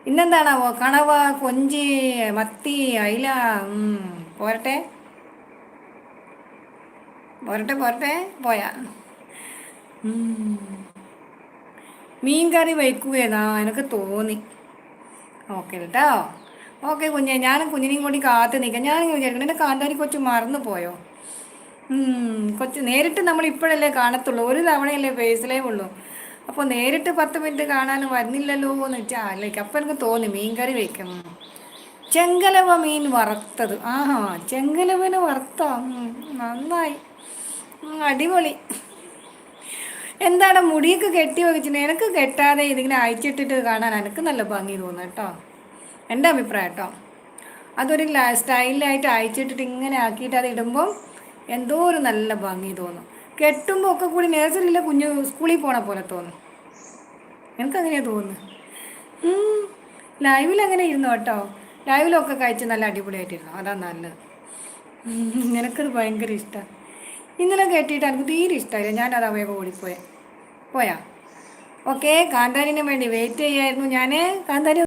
ഇന്നെന്താണാവോ കണവ, കൊഞ്ചി, മത്തി, അയില. പോരട്ടെ പോരട്ടെ പോരട്ടെ. പോയാ മീൻ കറി വയ്ക്കുകയെന്നാ എനിക്ക് തോന്നി. ഓക്കെ കേട്ടോ. ഓക്കെ കുഞ്ഞെ, ഞാനും കുഞ്ഞിനെയും കൂടി കാത്ത് നിൽക്കാം. ഞാനിങ്ങനെ വിചാരിക്കണം, എൻ്റെ കാന്താരി കൊച്ചു മറന്നു പോയോ? കൊച്ചു നേരിട്ട് നമ്മൾ ഇപ്പോഴല്ലേ കാണത്തുള്ളൂ, ഒരു തവണയല്ലേ ഫേസിലേ ഉള്ളൂ. അപ്പോൾ നേരിട്ട് 10 മിനിറ്റ് കാണാൻ വരുന്നില്ലല്ലോ എന്ന് വെച്ചാൽ ആലോചിക്കും. അപ്പോൾ എനിക്ക് തോന്നി മീൻ കറി വയ്ക്കും. ചെങ്കലവ മീൻ വറുത്തത്. ആഹാ, ചെങ്കലവന് വറുത്ത. നന്നായി. അടിപൊളി. എന്താണ് മുടിയൊക്കെ കെട്ടി വഹിച്ചിട്ട്? എനിക്ക് കെട്ടാതെ ഇതിങ്ങനെ അയച്ചിട്ടിട്ട് കാണാൻ എനിക്ക് നല്ല ഭംഗി തോന്നുന്നു കേട്ടോ, എൻ്റെ അഭിപ്രായം കേട്ടോ. അതൊരു സ്റ്റൈലായിട്ട് അയച്ചിട്ടിട്ട് ഇങ്ങനെ ആക്കിയിട്ട് അത് ഇടുമ്പം എന്തോ ഒരു നല്ല ഭംഗി തോന്നും. കെട്ടുമ്പോൾ ഒക്കെ കൂടി നേഴ്സറിയിലെ കുഞ്ഞു സ്കൂളിൽ പോണ പോലെ തോന്നും. എനിക്കങ്ങനെയാണ് തോന്നുന്നു. ലൈവിൽ അങ്ങനെ ഇരുന്നു കേട്ടോ. ലൈവിലൊക്കെ കഴിച്ച് നല്ല അടിപൊളിയായിട്ടിരുന്നു, അതാ നല്ലത്. നിനക്കത് ഭയങ്കര ഇഷ്ടമാണ്. ഇന്നലെ കെട്ടിയിട്ട് എനിക്ക് തീരെ ഇഷ്ടമായില്ല. ഞാനത് വേഗം ഓടിപ്പോയാ. ഓക്കെ, കാന്താരിന് വേണ്ടി വെയിറ്റ് ചെയ്യായിരുന്നു ഞാൻ. കാന്താരി